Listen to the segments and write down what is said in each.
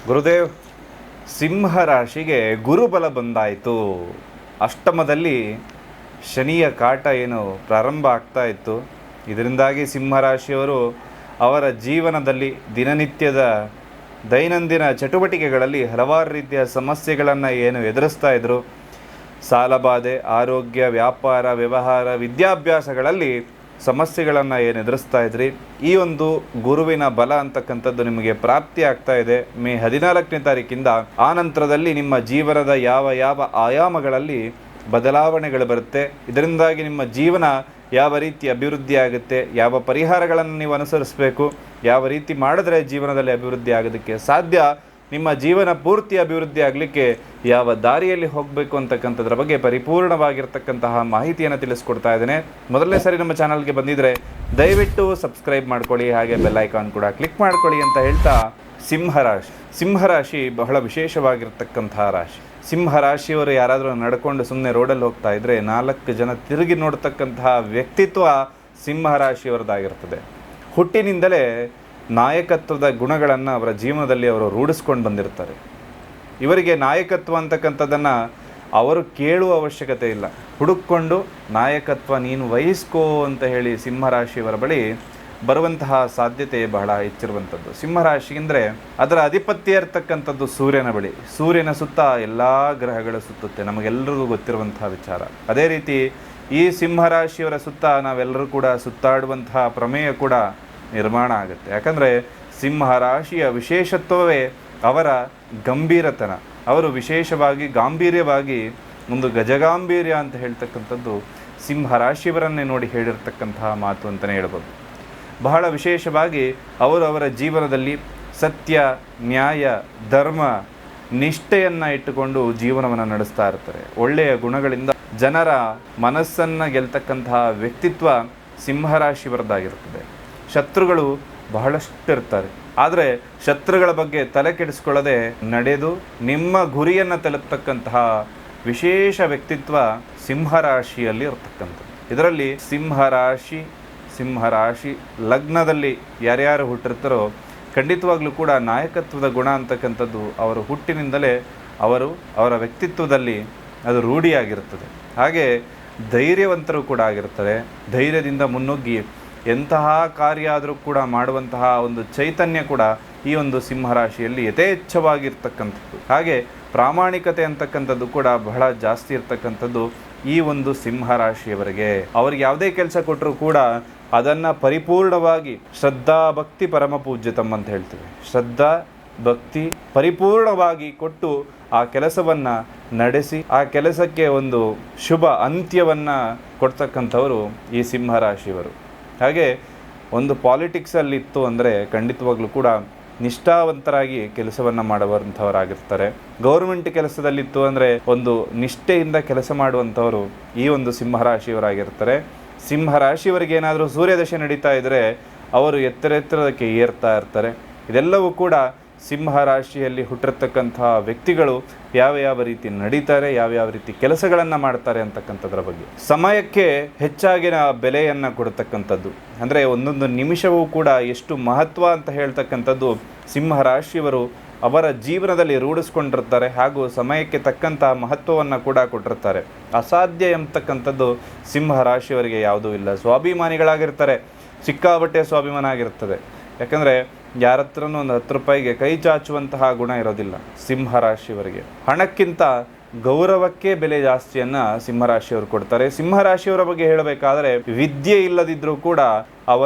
ಗುರುದೇವ್, ಸಿಂಹ ರಾಶಿಗೆ ಗುರುಬಲ ಬಂದಾಯಿತು. ಅಷ್ಟಮದಲ್ಲಿ ಶನಿಯ ಕಾಟ ಏನು ಪ್ರಾರಂಭ ಆಗ್ತಾ ಇತ್ತು. ಇದರಿಂದಾಗಿ ಸಿಂಹರಾಶಿಯವರು ಅವರ ಜೀವನದಲ್ಲಿ ದಿನನಿತ್ಯದ ದೈನಂದಿನ ಚಟುವಟಿಕೆಗಳಲ್ಲಿ ಹಲವಾರು ರೀತಿಯ ಸಮಸ್ಯೆಗಳನ್ನು ಎದುರಿಸ್ತಾ ಇದ್ದರು. ಸಾಲಬಾಧೆ, ಆರೋಗ್ಯ, ವ್ಯಾಪಾರ, ವ್ಯವಹಾರ, ವಿದ್ಯಾಭ್ಯಾಸಗಳಲ್ಲಿ ಸಮಸ್ಯೆಗಳನ್ನು ಎದುರಿಸ್ತಾ ಇದ್ರಿ. ಈ ಒಂದು ಗುರುವಿನ ಬಲ ಅಂತಕ್ಕಂಥದ್ದು ನಿಮಗೆ ಪ್ರಾಪ್ತಿ ಆಗ್ತಾ ಇದೆ ಮೇ 14ನೇ ತಾರೀಕಿಂದ. ಆ ನಂತರದಲ್ಲಿ ನಿಮ್ಮ ಜೀವನದ ಯಾವ ಯಾವ ಆಯಾಮಗಳಲ್ಲಿ ಬದಲಾವಣೆಗಳು ಬರುತ್ತೆ, ಇದರಿಂದಾಗಿ ನಿಮ್ಮ ಜೀವನ ಯಾವ ರೀತಿ ಅಭಿವೃದ್ಧಿ ಆಗುತ್ತೆ, ಯಾವ ಪರಿಹಾರಗಳನ್ನು ನೀವು ಅನುಸರಿಸಬೇಕು, ಯಾವ ರೀತಿ ಮಾಡಿದ್ರೆ ಜೀವನದಲ್ಲಿ ಅಭಿವೃದ್ಧಿ ಆಗೋದಕ್ಕೆ ಸಾಧ್ಯ, ನಿಮ್ಮ ಜೀವನ ಪೂರ್ತಿ ಅಭಿವೃದ್ಧಿ ಆಗಲಿಕ್ಕೆ ಯಾವ ದಾರಿಯಲ್ಲಿ ಹೋಗಬೇಕು ಅಂತಕ್ಕಂಥದ್ರ ಬಗ್ಗೆ ಪರಿಪೂರ್ಣವಾಗಿರ್ತಕ್ಕಂತಹ ಮಾಹಿತಿಯನ್ನು ತಿಳಿಸ್ಕೊಡ್ತಾ ಇದ್ದೇನೆ. ಮೊದಲನೇ ಸಾರಿ ನಮ್ಮ ಚಾನಲ್ಗೆ ಬಂದಿದ್ದರೆ ದಯವಿಟ್ಟು ಸಬ್ಸ್ಕ್ರೈಬ್ ಮಾಡ್ಕೊಳ್ಳಿ, ಹಾಗೆ ಬೆಲ್ ಐಕಾನ್ ಕೂಡ ಕ್ಲಿಕ್ ಮಾಡ್ಕೊಳ್ಳಿ ಅಂತ ಹೇಳ್ತಾ, ಸಿಂಹರಾಶಿ ಬಹಳ ವಿಶೇಷವಾಗಿರ್ತಕ್ಕಂತಹ ರಾಶಿ. ಸಿಂಹರಾಶಿಯವರು ಯಾರಾದರೂ ನಡ್ಕೊಂಡು ಸುಮ್ಮನೆ ರೋಡಲ್ಲಿ ಹೋಗ್ತಾ ಇದ್ದರೆ 4 ಜನ ತಿರುಗಿ ನೋಡ್ತಕ್ಕಂತಹ ವ್ಯಕ್ತಿತ್ವ ಸಿಂಹರಾಶಿಯವರದಾಗಿರ್ತದೆ. ಹುಟ್ಟಿನಿಂದಲೇ ನಾಯಕತ್ವದ ಗುಣಗಳನ್ನು ಅವರ ಜೀವನದಲ್ಲಿ ಅವರು ರೂಢಿಸ್ಕೊಂಡು ಬಂದಿರ್ತಾರೆ. ಇವರಿಗೆ ನಾಯಕತ್ವ ಅಂತಕ್ಕಂಥದ್ದನ್ನು ಅವರು ಕೇಳುವ ಅವಶ್ಯಕತೆ ಇಲ್ಲ, ಹುಡುಕೊಂಡು ನಾಯಕತ್ವ ನೀನು ವಹಿಸ್ಕೋ ಅಂತ ಹೇಳಿ ಸಿಂಹರಾಶಿಯವರ ಬಳಿ ಬರುವಂತಹ ಸಾಧ್ಯತೆ ಬಹಳ ಹೆಚ್ಚಿರುವಂಥದ್ದು. ಸಿಂಹರಾಶಿ ಅಂದರೆ ಅದರ ಅಧಿಪತ್ಯ ಇರ್ತಕ್ಕಂಥದ್ದು ಸೂರ್ಯನ ಬಳಿ. ಸೂರ್ಯನ ಸುತ್ತ ಎಲ್ಲ ಗ್ರಹಗಳು ಸುತ್ತುತ್ತೆ, ನಮಗೆಲ್ಲರಿಗೂ ಗೊತ್ತಿರುವಂತಹ ವಿಚಾರ. ಅದೇ ರೀತಿ ಈ ಸಿಂಹರಾಶಿಯವರ ಸುತ್ತ ನಾವೆಲ್ಲರೂ ಕೂಡ ಸುತ್ತಾಡುವಂತಹ ಪ್ರಮೇಯ ಕೂಡ ನಿರ್ಮಾಣ ಆಗುತ್ತೆ. ಯಾಕಂದರೆ ಸಿಂಹರಾಶಿಯ ವಿಶೇಷತ್ವವೇ ಅವರ ಗಂಭೀರತನ. ಅವರು ವಿಶೇಷವಾಗಿ ಗಾಂಭೀರ್ಯವಾಗಿ ಒಂದು ಗಜಗಾಂಭೀರ್ಯ ಅಂತ ಹೇಳ್ತಕ್ಕಂಥದ್ದು ಸಿಂಹರಾಶಿಯವರನ್ನೇ ನೋಡಿ ಹೇಳಿರ್ತಕ್ಕಂತಹ ಮಾತು ಅಂತಲೇ ಹೇಳ್ಬೋದು. ಬಹಳ ವಿಶೇಷವಾಗಿ ಅವರು ಅವರ ಜೀವನದಲ್ಲಿ ಸತ್ಯ, ನ್ಯಾಯ, ಧರ್ಮ, ನಿಷ್ಠೆಯನ್ನು ಇಟ್ಟುಕೊಂಡು ಜೀವನವನ್ನು ನಡೆಸ್ತಾ ಇರ್ತಾರೆ. ಒಳ್ಳೆಯ ಗುಣಗಳಿಂದ ಜನರ ಮನಸ್ಸನ್ನು ಗೆಲ್ತಕ್ಕಂತಹ ವ್ಯಕ್ತಿತ್ವ ಸಿಂಹರಾಶಿಯವರದಾಗಿರ್ತದೆ. ಶತ್ರುಗಳು ಬಹಳಷ್ಟು ಇರ್ತಾರೆ, ಆದರೆ ಶತ್ರುಗಳ ಬಗ್ಗೆ ತಲೆ ಕೆಡಿಸ್ಕೊಳ್ಳದೆ ನಡೆದು ನಿಮ್ಮ ಗುರಿಯನ್ನು ತಲುಪತಕ್ಕಂತಹ ವಿಶೇಷ ವ್ಯಕ್ತಿತ್ವ ಸಿಂಹರಾಶಿಯಲ್ಲಿ ಇರ್ತಕ್ಕಂಥದ್ದು. ಇದರಲ್ಲಿ ಸಿಂಹರಾಶಿ ಲಗ್ನದಲ್ಲಿ ಯಾರ್ಯಾರು ಹುಟ್ಟಿರ್ತಾರೋ ಖಂಡಿತವಾಗ್ಲೂ ಕೂಡ ನಾಯಕತ್ವದ ಗುಣ ಅಂತಕ್ಕಂಥದ್ದು ಅವರು ಹುಟ್ಟಿನಿಂದಲೇ ಅವರ ವ್ಯಕ್ತಿತ್ವದಲ್ಲಿ ಅದು ರೂಢಿಯಾಗಿರ್ತದೆ. ಹಾಗೆ ಧೈರ್ಯವಂತರು ಕೂಡ ಆಗಿರ್ತಾರೆ. ಧೈರ್ಯದಿಂದ ಮುನ್ನುಗ್ಗಿ ಎಂತಹ ಕಾರ್ಯ ಆದರೂ ಕೂಡ ಮಾಡುವಂತಹ ಒಂದು ಚೈತನ್ಯ ಕೂಡ ಈ ಒಂದು ಸಿಂಹರಾಶಿಯಲ್ಲಿ ಯಥೇಚ್ಛವಾಗಿರ್ತಕ್ಕಂಥದ್ದು. ಹಾಗೆ ಪ್ರಾಮಾಣಿಕತೆ ಅಂತಕ್ಕಂಥದ್ದು ಕೂಡ ಬಹಳ ಜಾಸ್ತಿ ಇರ್ತಕ್ಕಂಥದ್ದು ಈ ಒಂದು ಸಿಂಹರಾಶಿಯವರಿಗೆ. ಅವ್ರಿಗೆ ಯಾವುದೇ ಕೆಲಸ ಕೊಟ್ಟರೂ ಕೂಡ ಅದನ್ನು ಪರಿಪೂರ್ಣವಾಗಿ ಶ್ರದ್ಧಾ ಭಕ್ತಿ ಪರಮ ಪೂಜ್ಯತಮ್ ಅಂತ ಹೇಳ್ತೀವಿ. ಶ್ರದ್ಧಾ ಭಕ್ತಿ ಪರಿಪೂರ್ಣವಾಗಿ ಕೊಟ್ಟು ಆ ಕೆಲಸವನ್ನು ನಡೆಸಿ ಆ ಕೆಲಸಕ್ಕೆ ಒಂದು ಶುಭ ಅಂತ್ಯವನ್ನು ಕೊಡ್ತಕ್ಕಂಥವರು ಈ ಸಿಂಹರಾಶಿಯವರು. ಹಾಗೆ ಒಂದು ಪಾಲಿಟಿಕ್ಸಲ್ಲಿತ್ತು ಅಂದರೆ ಖಂಡಿತವಾಗ್ಲೂ ಕೂಡ ನಿಷ್ಠಾವಂತರಾಗಿ ಕೆಲಸವನ್ನು ಮಾಡುವಂಥವರಾಗಿರ್ತಾರೆ. ಗೌರ್ಮೆಂಟ್ ಕೆಲಸದಲ್ಲಿತ್ತು ಅಂದರೆ ಒಂದು ನಿಷ್ಠೆಯಿಂದ ಕೆಲಸ ಮಾಡುವಂಥವರು ಈ ಒಂದು ಸಿಂಹರಾಶಿಯವರಾಗಿರ್ತಾರೆ. ಸಿಂಹರಾಶಿಯವರಿಗೆ ಏನಾದರೂ ಸೂರ್ಯದಶೆ ನಡೀತಾ ಇದ್ದರೆ ಅವರು ಎತ್ತರಕ್ಕೆ ಏರ್ತಾ ಇರ್ತಾರೆ. ಇದೆಲ್ಲವೂ ಕೂಡ ಸಿಂಹರಾಶಿಯಲ್ಲಿ ಹುಟ್ಟಿರ್ತಕ್ಕಂತಹ ವ್ಯಕ್ತಿಗಳು ಯಾವ ರೀತಿ ನಡೀತಾರೆ, ಯಾವ ರೀತಿ ಕೆಲಸಗಳನ್ನು ಮಾಡ್ತಾರೆ ಅಂತಕ್ಕಂಥದ್ರ ಬಗ್ಗೆ. ಸಮಯಕ್ಕೆ ಹೆಚ್ಚಾಗಿನ ಬೆಲೆಯನ್ನು ಕೊಡ್ತಕ್ಕಂಥದ್ದು, ಅಂದರೆ ಒಂದೊಂದು ನಿಮಿಷವೂ ಕೂಡ ಎಷ್ಟು ಮಹತ್ವ ಅಂತ ಹೇಳ್ತಕ್ಕಂಥದ್ದು ಸಿಂಹರಾಶಿಯವರು ಅವರ ಜೀವನದಲ್ಲಿ ರೂಢಿಸ್ಕೊಂಡಿರ್ತಾರೆ. ಹಾಗೂ ಸಮಯಕ್ಕೆ ತಕ್ಕಂಥ ಮಹತ್ವವನ್ನು ಕೂಡ ಕೊಟ್ಟಿರ್ತಾರೆ. ಅಸಾಧ್ಯ ಎಂಬತಕ್ಕಂಥದ್ದು ಸಿಂಹರಾಶಿಯವರಿಗೆ ಯಾವುದೂ ಇಲ್ಲ. ಸ್ವಾಭಿಮಾನಿಗಳಾಗಿರ್ತಾರೆ, ಸಿಕ್ಕಾಬಟ್ಟೆ ಸ್ವಾಭಿಮಾನ ಆಗಿರ್ತದೆ. ಯಾಕಂದರೆ ಯಾರ ಹತ್ರನೂ ಒಂದು 10 ರೂಪಾಯಿಗೆ ಕೈ ಚಾಚುವಂತಹ ಗುಣ ಇರೋದಿಲ್ಲ ಸಿಂಹರಾಶಿಯವರಿಗೆ. ಹಣಕ್ಕಿಂತ ಗೌರವಕ್ಕೆ ಬೆಲೆ ಜಾಸ್ತಿಯನ್ನು ಸಿಂಹರಾಶಿಯವರು ಕೊಡ್ತಾರೆ. ಸಿಂಹರಾಶಿಯವರ ಬಗ್ಗೆ ಹೇಳಬೇಕಾದರೆ ವಿದ್ಯೆ ಇಲ್ಲದಿದ್ದರೂ ಕೂಡ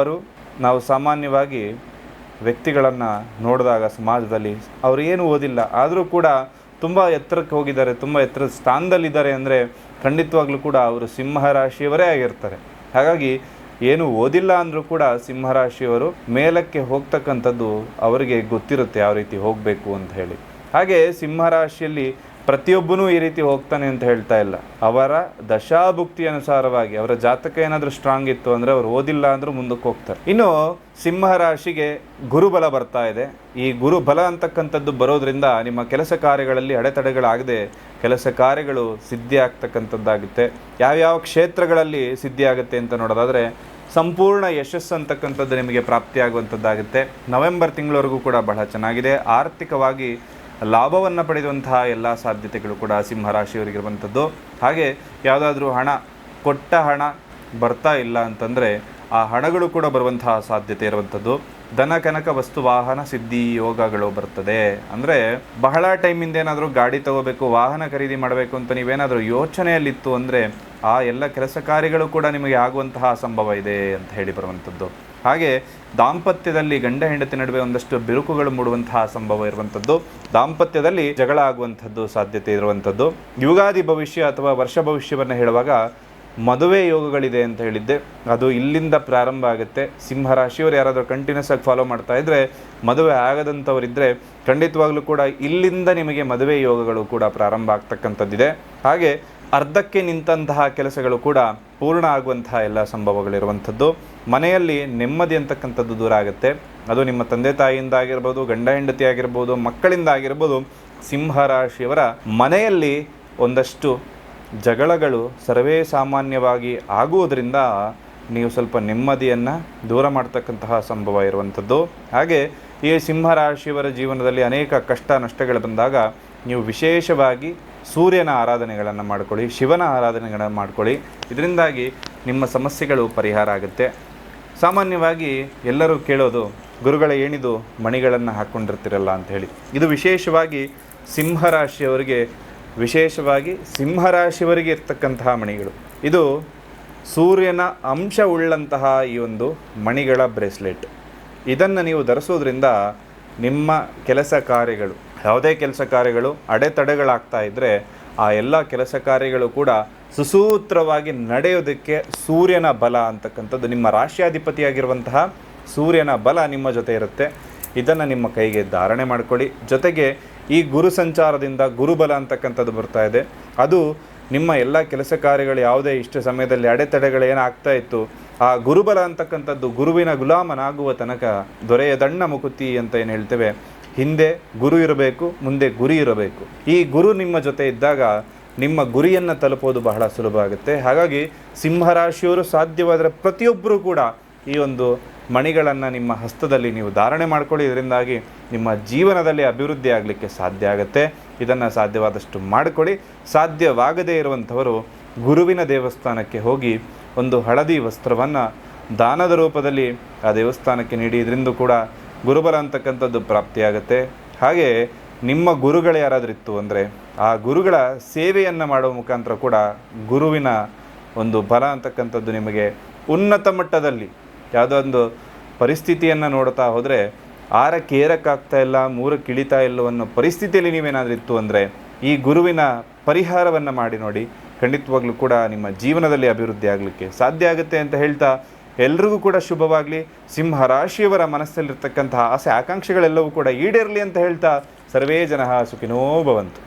ನಾವು ಸಾಮಾನ್ಯವಾಗಿ ವ್ಯಕ್ತಿಗಳನ್ನು ನೋಡಿದಾಗ ಸಮಾಜದಲ್ಲಿ ಅವರು ಏನು ಓದಿಲ್ಲ ಆದರೂ ಕೂಡ ತುಂಬ ಎತ್ತರಕ್ಕೆ ಹೋಗಿದ್ದಾರೆ, ತುಂಬ ಎತ್ತರದ ಸ್ಥಾನದಲ್ಲಿದ್ದಾರೆ ಅಂದರೆ ಖಂಡಿತವಾಗ್ಲೂ ಕೂಡ ಅವರು ಸಿಂಹರಾಶಿಯವರೇ ಆಗಿರ್ತಾರೆ. ಹಾಗಾಗಿ ಏನು ಓದಿಲ್ಲ ಅಂದರೂ ಕೂಡ ಸಿಂಹರಾಶಿಯವರು ಮೇಲಕ್ಕೆ ಹೋಗ್ತಕ್ಕಂಥದ್ದು ಅವರಿಗೆ ಗೊತ್ತಿರುತ್ತೆ ಯಾವ ರೀತಿ ಹೋಗಬೇಕು ಅಂತ ಹೇಳಿ. ಹಾಗೆ ಸಿಂಹರಾಶಿಯಲ್ಲಿ ಪ್ರತಿಯೊಬ್ಬನೂ ಈ ರೀತಿ ಹೋಗ್ತಾನೆ ಅಂತ ಹೇಳ್ತಾ ಇಲ್ಲ. ಅವರ ದಶಾಭುಕ್ತಿ ಅನುಸಾರವಾಗಿ ಅವರ ಜಾತಕ ಏನಾದರೂ ಸ್ಟ್ರಾಂಗ್ ಇತ್ತು ಅಂದರೆ ಅವರು ಓದಿಲ್ಲ ಅಂದರೂ ಮುಂದಕ್ಕೆ ಹೋಗ್ತಾರೆ. ಇನ್ನು ಸಿಂಹರಾಶಿಗೆ ಗುರುಬಲ ಬರ್ತಾ ಇದೆ. ಈ ಗುರುಬಲ ಅಂತಕ್ಕಂಥದ್ದು ಬರೋದ್ರಿಂದ ನಿಮ್ಮ ಕೆಲಸ ಕಾರ್ಯಗಳಲ್ಲಿ ಅಡೆತಡೆಗಳಾಗದೆ ಕೆಲಸ ಕಾರ್ಯಗಳು ಸಿದ್ಧಿ ಆಗ್ತಕ್ಕಂಥದ್ದಾಗುತ್ತೆ. ಯಾವ್ಯಾವ ಕ್ಷೇತ್ರಗಳಲ್ಲಿ ಸಿದ್ಧಿ ಆಗುತ್ತೆ ಅಂತ ನೋಡೋದಾದರೆ ಸಂಪೂರ್ಣ ಯಶಸ್ಸು ಅಂತಕ್ಕಂಥದ್ದು ನಿಮಗೆ ಪ್ರಾಪ್ತಿಯಾಗುವಂಥದ್ದಾಗುತ್ತೆ. ನವೆಂಬರ್ ತಿಂಗಳವರೆಗೂ ಕೂಡ ಬಹಳ ಚೆನ್ನಾಗಿದೆ. ಆರ್ಥಿಕವಾಗಿ ಲಾಭವನ್ನು ಪಡೆಯುವಂತಹ ಎಲ್ಲ ಸಾಧ್ಯತೆಗಳು ಕೂಡ ಸಿಂಹರಾಶಿಯವರಿಗಿರುವಂಥದ್ದು. ಹಾಗೆ ಯಾವುದಾದ್ರೂ ಕೊಟ್ಟ ಹಣ ಬರ್ತಾ ಇಲ್ಲ ಅಂತಂದರೆ ಆ ಹಣಗಳು ಕೂಡ ಬರುವಂತಹ ಸಾಧ್ಯತೆ ಇರುವಂಥದ್ದು. ಧನ ಕನಕ ವಸ್ತು ವಾಹನ ಸಿದ್ಧಿ ಯೋಗಗಳು ಬರ್ತದೆ. ಅಂದರೆ ಬಹಳ ಟೈಮಿಂದ ಏನಾದರೂ ಗಾಡಿ ತಗೋಬೇಕು, ವಾಹನ ಖರೀದಿ ಮಾಡಬೇಕು ಅಂತ ನೀವೇನಾದರೂ ಯೋಚನೆಯಲ್ಲಿತ್ತು ಅಂದರೆ ಆ ಎಲ್ಲ ಕೆಲಸ ಕಾರ್ಯಗಳು ಕೂಡ ನಿಮಗೆ ಆಗುವಂತಹ ಸಂಭವ ಇದೆ ಅಂತ ಹೇಳಿ ಬರುವಂಥದ್ದು. ಹಾಗೆ ದಾಂಪತ್ಯದಲ್ಲಿ ಗಂಡ ಹೆಂಡತಿ ನಡುವೆ ಒಂದಷ್ಟು ಬಿರುಕುಗಳು ಮೂಡುವಂತಹ ಸಂಭವ ಇರುವಂಥದ್ದು. ದಾಂಪತ್ಯದಲ್ಲಿ ಜಗಳ ಆಗುವಂಥದ್ದು ಸಾಧ್ಯತೆ ಇರುವಂಥದ್ದು. ಯುಗಾದಿ ಭವಿಷ್ಯ ಅಥವಾ ವರ್ಷ ಭವಿಷ್ಯವನ್ನು ಹೇಳುವಾಗ ಮದುವೆ ಯೋಗಗಳಿದೆ ಅಂತ ಹೇಳಿದ್ದೆ, ಅದು ಇಲ್ಲಿಂದ ಪ್ರಾರಂಭ ಆಗುತ್ತೆ. ಸಿಂಹರಾಶಿಯವರು ಯಾರಾದರೂ ಕಂಟಿನ್ಯೂಸ್ ಆಗಿ ಫಾಲೋ ಮಾಡ್ತಾ ಇದ್ದರೆ, ಮದುವೆ ಆಗದಂಥವರಿದ್ದರೆ ಖಂಡಿತವಾಗ್ಲೂ ಕೂಡ ಇಲ್ಲಿಂದ ನಿಮಗೆ ಮದುವೆ ಯೋಗಗಳು ಕೂಡ ಪ್ರಾರಂಭ ಆಗ್ತಕ್ಕಂಥದ್ದಿದೆ. ಹಾಗೆ ಅರ್ಧಕ್ಕೆ ನಿಂತಹ ಕೆಲಸಗಳು ಕೂಡ ಪೂರ್ಣ ಆಗುವಂತಹ ಎಲ್ಲ ಸಂಭವಗಳಿರುವಂಥದ್ದು. ಮನೆಯಲ್ಲಿ ನೆಮ್ಮದಿ ಅಂತಕ್ಕಂಥದ್ದು ದೂರ ಆಗುತ್ತೆ. ಅದು ನಿಮ್ಮ ತಂದೆ ತಾಯಿಯಿಂದ ಆಗಿರ್ಬೋದು, ಗಂಡ ಹೆಂಡತಿ ಆಗಿರ್ಬೋದು, ಮಕ್ಕಳಿಂದ ಆಗಿರ್ಬೋದು. ಸಿಂಹರಾಶಿಯವರ ಮನೆಯಲ್ಲಿ ಒಂದಷ್ಟು ಜಗಳಗಳು ಸರ್ವೇ ಸಾಮಾನ್ಯವಾಗಿ ಆಗುವುದರಿಂದ ನೀವು ಸ್ವಲ್ಪ ನೆಮ್ಮದಿಯನ್ನು ದೂರ ಮಾಡ್ತಕ್ಕಂತಹ ಸಂಭವ ಇರುವಂಥದ್ದು. ಹಾಗೆ ಈ ಸಿಂಹರಾಶಿಯವರ ಜೀವನದಲ್ಲಿ ಅನೇಕ ಕಷ್ಟ ನಷ್ಟಗಳು ಬಂದಾಗ ನೀವು ವಿಶೇಷವಾಗಿ ಸೂರ್ಯನ ಆರಾಧನೆಗಳನ್ನು ಮಾಡ್ಕೊಳ್ಳಿ, ಶಿವನ ಆರಾಧನೆಗಳನ್ನು ಮಾಡ್ಕೊಳ್ಳಿ. ಇದರಿಂದಾಗಿ ನಿಮ್ಮ ಸಮಸ್ಯೆಗಳು ಪರಿಹಾರ ಆಗುತ್ತೆ. ಸಾಮಾನ್ಯವಾಗಿ ಎಲ್ಲರೂ ಕೇಳೋದು, ಗುರುಗಳ ಏಣಿದು ಮಣಿಗಳನ್ನು ಹಾಕ್ಕೊಂಡಿರ್ತಿರಲ್ಲ ಅಂಥೇಳಿ. ಇದು ವಿಶೇಷವಾಗಿ ಸಿಂಹರಾಶಿಯವರಿಗೆ ಇರ್ತಕ್ಕಂತಹ ಮಣಿಗಳು. ಇದು ಸೂರ್ಯನ ಅಂಶವುಳ್ಳಂತಹ ಈ ಒಂದು ಮಣಿಗಳ ಬ್ರೇಸ್ಲೆಟ್. ಇದನ್ನು ನೀವು ಧರಿಸೋದ್ರಿಂದ ನಿಮ್ಮ ಕೆಲಸ ಕಾರ್ಯಗಳು, ಯಾವುದೇ ಕೆಲಸ ಕಾರ್ಯಗಳು ಅಡೆತಡೆಗಳಾಗ್ತಾ ಇದ್ದರೆ ಆ ಎಲ್ಲ ಕೆಲಸ ಕಾರ್ಯಗಳು ಕೂಡ ಸುಸೂತ್ರವಾಗಿ ನಡೆಯೋದಕ್ಕೆ ಸೂರ್ಯನ ಬಲ ಅಂತಕ್ಕಂಥದ್ದು, ನಿಮ್ಮ ರಾಶಿಯಾಧಿಪತಿಯಾಗಿರುವಂತಹ ಸೂರ್ಯನ ಬಲ ನಿಮ್ಮ ಜೊತೆ ಇರುತ್ತೆ. ಇದನ್ನು ನಿಮ್ಮ ಕೈಗೆ ಧಾರಣೆ ಮಾಡ್ಕೊಳ್ಳಿ. ಜೊತೆಗೆ ಈ ಗುರು ಸಂಚಾರದಿಂದ ಗುರುಬಲ ಅಂತಕ್ಕಂಥದ್ದು ಬರ್ತಾ ಇದೆ. ಅದು ನಿಮ್ಮ ಎಲ್ಲ ಕೆಲಸ ಕಾರ್ಯಗಳು ಯಾವುದೇ ಇಷ್ಟು ಸಮಯದಲ್ಲಿ ಅಡೆತಡೆಗಳು ಏನಾಗ್ತಾ ಇತ್ತು, ಆ ಗುರುಬಲ ಅಂತಕ್ಕಂಥದ್ದು ಗುರುವಿನ ಗುಲಾಮನಾಗುವ ತನಕ ದೊರೆಯದಣ್ಣ ಮುಕುತಿ ಅಂತ ಏನು ಹೇಳ್ತೇವೆ, ಹಿಂದೆ ಗುರು ಇರಬೇಕು, ಮುಂದೆ ಗುರಿ ಇರಬೇಕು. ಈ ಗುರು ನಿಮ್ಮ ಜೊತೆ ಇದ್ದಾಗ ನಿಮ್ಮ ಗುರಿಯನ್ನು ತಲುಪೋದು ಬಹಳ ಸುಲಭ ಆಗುತ್ತೆ. ಹಾಗಾಗಿ ಸಿಂಹರಾಶಿಯವರು ಸಾಧ್ಯವಾದರೆ ಪ್ರತಿಯೊಬ್ಬರೂ ಕೂಡ ಈ ಒಂದು ಮಣಿಗಳನ್ನು ನಿಮ್ಮ ಹಸ್ತದಲ್ಲಿ ನೀವು ಧಾರಣೆ ಮಾಡ್ಕೊಳ್ಳಿ. ಇದರಿಂದಾಗಿ ನಿಮ್ಮ ಜೀವನದಲ್ಲಿ ಅಭಿವೃದ್ಧಿ ಆಗಲಿಕ್ಕೆ ಸಾಧ್ಯ ಆಗುತ್ತೆ. ಇದನ್ನು ಸಾಧ್ಯವಾದಷ್ಟು ಮಾಡಿಕೊಳ್ಳಿ. ಸಾಧ್ಯವಾಗದೇ ಇರುವಂಥವರು ಗುರುವಿನ ದೇವಸ್ಥಾನಕ್ಕೆ ಹೋಗಿ ಒಂದು ಹಳದಿ ವಸ್ತ್ರವನ್ನು ದಾನದ ರೂಪದಲ್ಲಿ ಆ ದೇವಸ್ಥಾನಕ್ಕೆ ನೀಡಿ. ಇದರಿಂದ ಕೂಡ ಗುರುಬಲ ಅಂತಕ್ಕಂಥದ್ದು ಪ್ರಾಪ್ತಿಯಾಗುತ್ತೆ. ಹಾಗೆ ನಿಮ್ಮ ಗುರುಗಳು ಯಾರಾದರೂ ಇತ್ತು ಅಂದರೆ ಆ ಗುರುಗಳ ಸೇವೆಯನ್ನು ಮಾಡುವ ಮುಖಾಂತರ ಕೂಡ ಗುರುವಿನ ಒಂದು ಬಲ ಅಂತಕ್ಕಂಥದ್ದು ನಿಮಗೆ ಉನ್ನತ ಮಟ್ಟದಲ್ಲಿ ಯಾವುದೋ ಒಂದು ಪರಿಸ್ಥಿತಿಯನ್ನು ನೋಡ್ತಾ ಹೋದರೆ 6ಕ್ಕೆ ಏರಕ್ಕಾಗ್ತಾ ಇಲ್ಲ, 3ಕ್ಕೆ ಇಳಿತಾ ಇಲ್ಲ ಅನ್ನೋ ಪರಿಸ್ಥಿತಿಯಲ್ಲಿ ನೀವೇನಾದರೂ ಇತ್ತು ಅಂದರೆ ಈ ಗುರುವಿನ ಪರಿಹಾರವನ್ನು ಮಾಡಿ ನೋಡಿ. ಖಂಡಿತವಾಗ್ಲೂ ಕೂಡ ನಿಮ್ಮ ಜೀವನದಲ್ಲಿ ಅಭಿವೃದ್ಧಿ ಆಗಲಿಕ್ಕೆ ಸಾಧ್ಯ ಆಗುತ್ತೆ ಅಂತ ಹೇಳ್ತಾ ಎಲ್ರಿಗೂ ಕೂಡ ಶುಭವಾಗಲಿ. ಸಿಂಹರಾಶಿಯವರ ಮನಸ್ಸಲ್ಲಿರ್ತಕ್ಕಂತಹ ಆಸೆ ಆಕಾಂಕ್ಷೆಗಳೆಲ್ಲವೂ ಕೂಡ ಈಡೇರಲಿ ಅಂತ ಹೇಳ್ತಾ ಸರ್ವೇ ಜನಃ ಸುಖಿನೋ ಭವಂತು.